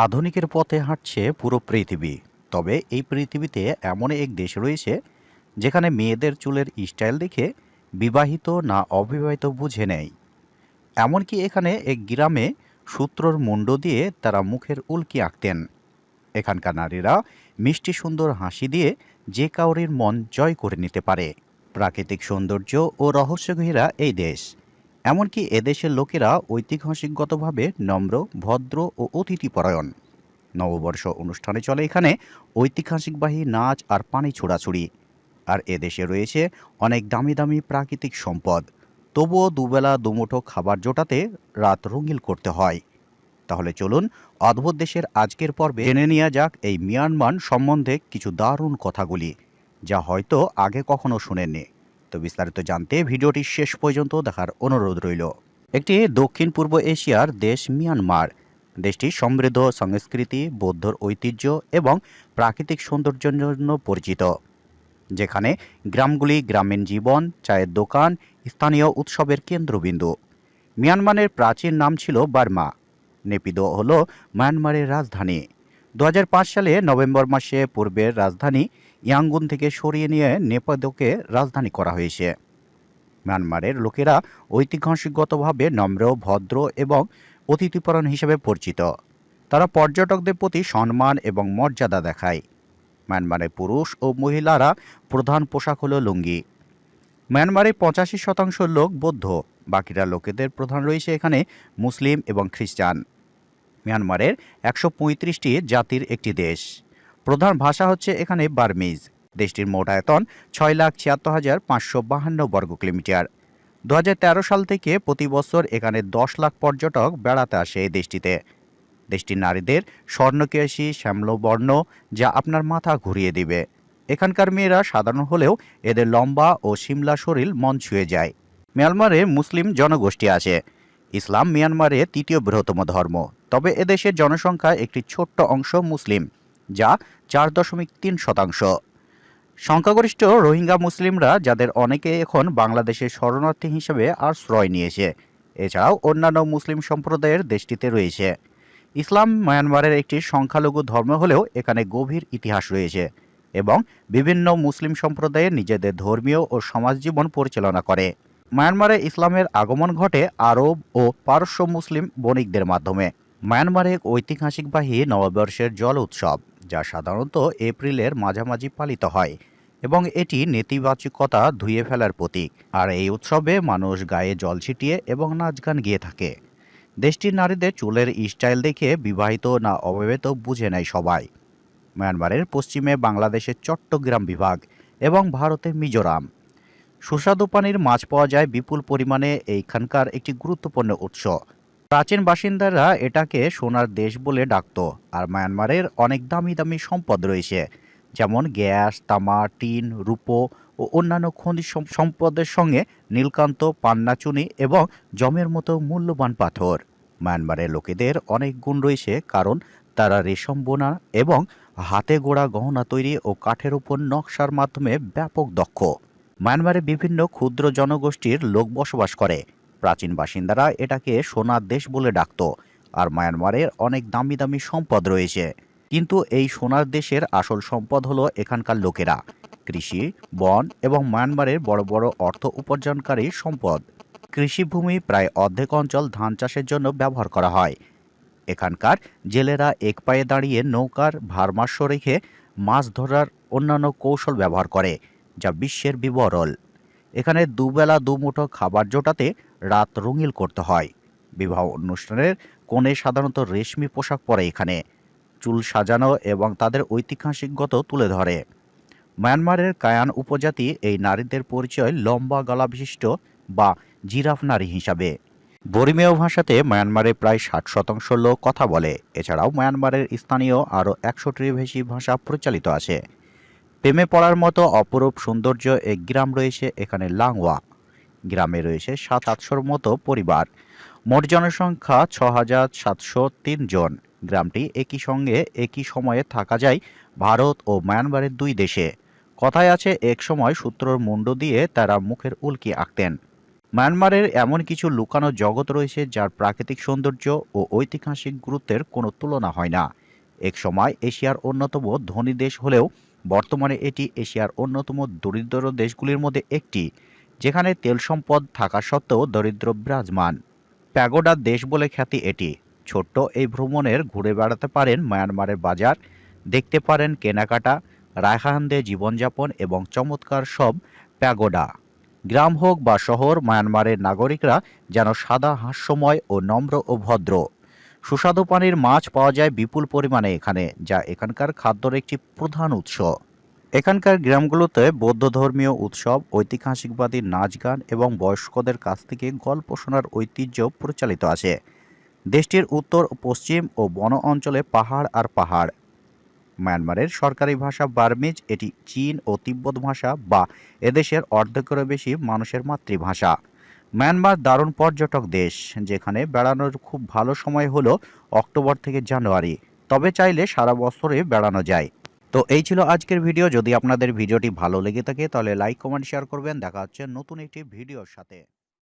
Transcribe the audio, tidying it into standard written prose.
আধুনিকের পথে হাঁটছে পুরো পৃথিবী। তবে এই পৃথিবীতে এমন এক দেশ রয়েছে যেখানে মেয়েদের চুলের স্টাইল দেখে বিবাহিত না অবিবাহিত বুঝে নেয়। এমনকি এখানে এক গ্রামে সূত্রর মুন্ড দিয়ে তারা মুখের উল্কি আঁকতেন। এখানকার নারীরা মিষ্টি সুন্দর হাসি দিয়ে যে কাউরির মন জয় করে নিতে পারে। প্রাকৃতিক সৌন্দর্য ও রহস্য ঘেরা এই দেশ। এমনকি এদেশের লোকেরা ঐতিহাসিকগতভাবে নম্র, ভদ্র ও অতিথিপরায়ণ। নববর্ষ অনুষ্ঠানে চলে এখানে ঐতিহাসিকবাহী নাচ আর পানি ছোড়াছুড়ি। আর এদেশে রয়েছে অনেক দামি দামি প্রাকৃতিক সম্পদ। তবুও দুবেলা দুমুঠো খাবার জোটাতে রাত রঙিন করতে হয়। তাহলে চলুন অদ্ভুত দেশের আজকের পর্বে জেনে নেওয়া যাক এই মিয়ানমার সম্বন্ধে কিছু দারুণ কথাগুলি, যা হয়তো আগে কখনো শুনেননি। তো বিস্তারিত জানতে ভিডিওটি শেষ পর্যন্ত দেখার অনুরোধ রইল। একটি দক্ষিণ পূর্ব এশিয়ার দেশ মিয়ানমার। দেশটি সমৃদ্ধ সংস্কৃতি, বৌদ্ধর ঐতিহ্য এবং প্রাকৃতিক সৌন্দর্যের জন্য পরিচিত, যেখানে গ্রামগুলি গ্রামীণ জীবন, চায়ের দোকান, স্থানীয় উৎসবের কেন্দ্রবিন্দু। মিয়ানমারের প্রাচীন নাম ছিল বার্মা। নেপিদো হল মায়ানমারের রাজধানী। 2005 সালে নভেম্বর মাসে পূর্বের রাজধানী ইয়াঙ্গুন থেকে সরিয়ে নিয়ে নেপিদোকে রাজধানী করা হয়েছে। মিয়ানমারের লোকেরা ঐতিহাসিকগতভাবে নম্র, ভদ্র এবং অতিথিপরায়ণ হিসেবে পরিচিত। তারা পর্যটকদের প্রতি সম্মান এবং মর্যাদা দেখায়। মিয়ানমারের পুরুষ ও মহিলারা প্রধান পোশাক হল লুঙ্গি। মিয়ানমারের 85% লোক বৌদ্ধ, বাকিরা লোকেদের প্রধান রয়েছে এখানে মুসলিম এবং খ্রিস্টান। মিয়ানমারের 135টি জাতির একটি দেশ। প্রধান ভাষা হচ্ছে এখানে বার্মিজ। দেশটির মোট আয়তন 6,76,552 বর্গ কিলোমিটার। 2013 সাল থেকে প্রতি বছর এখানে 10 লাখ পর্যটক বেড়াতে আসে এই দেশটিতে। দেশটির নারীদের স্বর্ণকেশী শ্যামলবর্ণ, যা আপনার মাথা ঘুরিয়ে দিবে। এখানকার মেয়েরা সাধারণ হলেও এদের লম্বা ও শিমলা শরীর মন ছুঁয়ে যায়। মিয়ানমারে মুসলিম জনগোষ্ঠী আছে। ইসলাম মিয়ানমারে তৃতীয় বৃহত্তম ধর্ম, তবে এদেশের জনসংখ্যা একটি ছোট্ট অংশ মুসলিম, যা 4.3%। সংখ্যাগরিষ্ঠ রোহিঙ্গা মুসলিমরা, যাদের অনেকে এখন বাংলাদেশের শরণার্থী হিসেবে আশ্রয় নিয়েছে। এছাড়াও অন্যান্য মুসলিম সম্প্রদায়ের দেশটিতে রয়েছে। ইসলাম মিয়ানমারের একটি সংখ্যালঘু ধর্ম হলেও এখানে গভীর ইতিহাস রয়েছে এবং বিভিন্ন মুসলিম সম্প্রদায়ের নিজেদের ধর্মীয় ও সমাজ জীবন পরিচালনা করে। মিয়ানমারে ইসলামের আগমন ঘটে আরব ও পারস্য মুসলিম বণিকদের মাধ্যমে। মিয়ানমারে এক ঐতিহাসিকবাহী নববর্ষের জল উৎসব, যা সাধারণত এপ্রিলের মাঝামাঝি পালিত হয় এবং এটি নেতিবাচকতা ধুয়ে ফেলার প্রতীক। আর এই উৎসবে মানুষ গায়ে জল ছিটিয়ে এবং নাচ গান গিয়ে থাকে। দেশটির নারীদের চুলের স্টাইল দেখে বিবাহিত না অবিবাহিত বুঝে নেয় সবাই। মিয়ানমারের পশ্চিমে বাংলাদেশের চট্টগ্রাম বিভাগ এবং ভারতের মিজোরাম। সুস্বাদু পানির মাছ পাওয়া যায় বিপুল পরিমাণে। এইখানকার একটি গুরুত্বপূর্ণ উৎস। প্রাচীন বাসিন্দারা এটাকে সোনার দেশ বলে ডাকত। আর মিয়ানমারের অনেক দামি দামি সম্পদ রয়েছে, যেমন গ্যাস, তামা, টিন, রূপো ও অন্যান্য খনিজ সম্পদের সঙ্গে নীলকান্ত, পান্নাচুনি এবং জমের মতো মূল্যবান পাথর। মিয়ানমারের লোকেদের অনেক গুণ রয়েছে, কারণ তারা রেশম বোনা এবং হাতে গড়া গহনা তৈরি ও কাঠের উপর নকশার মাধ্যমে ব্যাপক দক্ষ। মিয়ানমারে বিভিন্ন ক্ষুদ্র জনগোষ্ঠীর লোক বসবাস করে। প্রাচীন বাসিন্দারা এটাকে সোনার দেশ বলে ডাকত। আর মায়ানমারের অনেক দামি দামি সম্পদ রয়েছে, কিন্তু এই সোনার দেশের আসল সম্পদ হলো এখানকার লোকেরা, কৃষি, বন এবং মায়ানমারের বড় বড় অর্থ উপার্জনকারী সম্পদ। কৃষিভূমি প্রায় অর্ধেক অঞ্চল ধান চাষের জন্য ব্যবহার করা হয়। এখানকার জেলেরা এক পায়ে দাঁড়িয়ে নৌকার ভারমাস্য রেখে মাছ ধরার অন্যান্য কৌশল ব্যবহার করে, যা বিশ্বের বিবরল। এখানে দুবেলা দুমুঠো খাবার জোটাতে রাত রঙিন করতে হয়। বিবাহ অনুষ্ঠানের কনে সাধারণত রেশমি পোশাক পরে এখানে চুল সাজানো এবং তাদের ঐতিহাসিকগত তুলে ধরে। মায়ানমারের কায়ান উপজাতি এই নারীদের পরিচয় লম্বা গলা বিশিষ্ট বা জিরাফ নারী হিসাবে। বরিমেয় ভাষাতে মায়ানমারে প্রায় 60% লোক কথা বলে। এছাড়াও মায়ানমারের স্থানীয় আরও 100টির বেশি ভাষা প্রচলিত আছে। প্রেমে পড়ার মতো অপরূপ সৌন্দর্য এক গ্রাম রয়েছে এখানে, লাংওয়া। গ্রামে রয়েছে 700-800 মতো পরিবার। মোট জনসংখ্যা 6,703 জন। গ্রামটি একই সঙ্গে একই সময়ে থাকা যায় ভারত ও মায়ানমারের দুই দেশে। কথায় আছে, এক সময় সূত্রর মুন্ড দিয়ে তারা মুখের উল্কি আঁকতেন। মায়ানমারের এমন কিছু লুকানো জগৎ রয়েছে যার প্রাকৃতিক সৌন্দর্য ও ঐতিহাসিক গুরুত্বের কোনো তুলনা হয় না। একসময় এশিয়ার অন্যতম ধনী দেশ হলেও বর্তমানে এটি এশিয়ার অন্যতম দরিদ্র দেশগুলির মধ্যে একটি, যেখানে তেল সম্পদ থাকা সত্ত্বেও দরিদ্র বিরাজমান। প্যাগোডা দেশ বলে খ্যাতি এটি। ছোট্ট এই ভ্রমণের ঘুরে বেড়াতে পারেন মায়ানমারের বাজার, দেখতে পারেন কেনাকাটা, রায়হানদে জীবনযাপন এবং চমৎকার সব প্যাগোডা। গ্রাম হোক বা শহর, মায়ানমারের নাগরিকরা যেন সাদা, হাস্যময় ও নম্র ও ভদ্র। সুস্বাদু পানির মাছ পাওয়া যায় বিপুল পরিমাণে এখানে, যা এখানকার খাদ্যর একটি প্রধান উৎস। এখানকার গ্রামগুলোতে বৌদ্ধ ধর্মীয় উৎসব, ঐতিহাসিকবাদী নাচ গান এবং বয়স্কদের কাছ থেকে গল্প শোনার ঐতিহ্য প্রচলিত আছে। দেশটির উত্তর, পশ্চিম ও বন অঞ্চলে পাহাড় আর পাহাড়। মায়ানমারের সরকারি ভাষা বার্মিজ, এটি চীন ও তিব্বত ভাষা বা এদেশের অর্ধেকেরও বেশি মানুষের মাতৃভাষা। মায়ানমার দারুণ পর্যটক দেশ, যেখানে বেড়ানোর খুব ভালো সময় হলো অক্টোবর থেকে জানুয়ারি, তবে চাইলে সারা বছরে বেড়ানো যায়। তো এই ছিল আজকের ভিডিও। যদি আপনাদের ভিডিওটি ভালো লেগে থাকে তাহলে লাইক, কমেন্ট, শেয়ার করবেন। দেখা হচ্ছে নতুন একটি ভিডিওর সাথে।